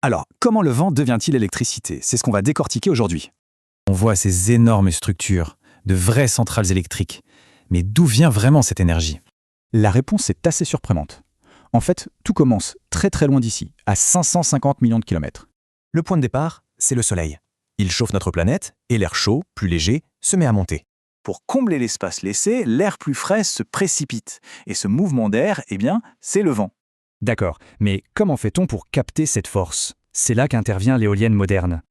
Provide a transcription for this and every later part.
Alors, comment le vent devient-il électricité? C'est ce qu'on va décortiquer aujourd'hui. On voit ces énormes structures, de vraies centrales électriques. Mais d'où vient vraiment cette énergie? La réponse est assez surprenante. En fait, tout commence très très loin d'ici, à 550 millions de kilomètres. Le point de départ, c'est le Soleil. Il chauffe notre planète et l'air chaud, plus léger, se met à monter. Pour combler l'espace laissé, l'air plus frais se précipite. Et ce mouvement d'air, c'est le vent. D'accord, mais comment fait-on pour capter cette force? C'est là qu'intervient l'éolienne moderne.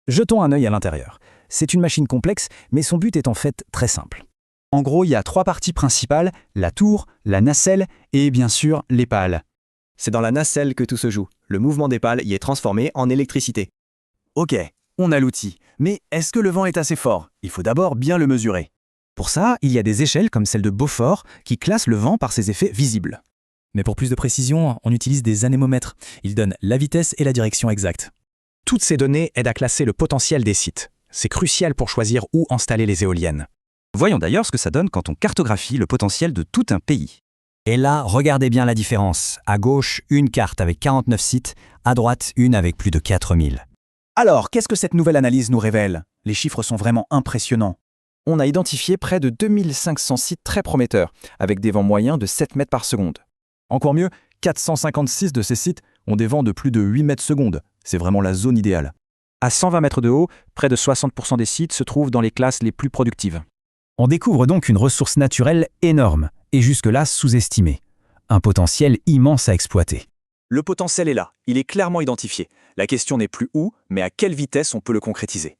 Jetons un œil à l'intérieur. C'est une machine complexe, mais son but est en fait très simple. En gros, il y a 3 parties principales, la tour, la nacelle et bien sûr les pales. C'est dans la nacelle que tout se joue. Le mouvement des pales y est transformé en électricité. Ok, on a l'outil. Mais est-ce que le vent est assez fort? Il faut d'abord bien le mesurer. Pour ça, il y a des échelles comme celle de Beaufort qui classent le vent par ses effets visibles. Mais pour plus de précision, on utilise des anémomètres. Ils donnent la vitesse et la direction exacte. Toutes ces données aident à classer le potentiel des sites. C'est crucial pour choisir où installer les éoliennes. Voyons d'ailleurs ce que ça donne quand on cartographie le potentiel de tout un pays. Et là, regardez bien la différence. À gauche, une carte avec 49 sites, à droite, une avec plus de 4000. Alors, qu'est-ce que cette nouvelle analyse nous révèle? Les chiffres sont vraiment impressionnants. On a identifié près de 2500 sites très prometteurs, avec des vents moyens de 7 mètres par seconde. Encore mieux, 456 de ces sites ont des vents de plus de 8 mètres secondes. C'est vraiment la zone idéale. À 120 mètres de haut, près de 60% des sites se trouvent dans les classes les plus productives. On découvre donc une ressource naturelle énorme, et jusque-là sous-estimée. Un potentiel immense à exploiter. Le potentiel est là, il est clairement identifié. La question n'est plus où, mais à quelle vitesse on peut le concrétiser.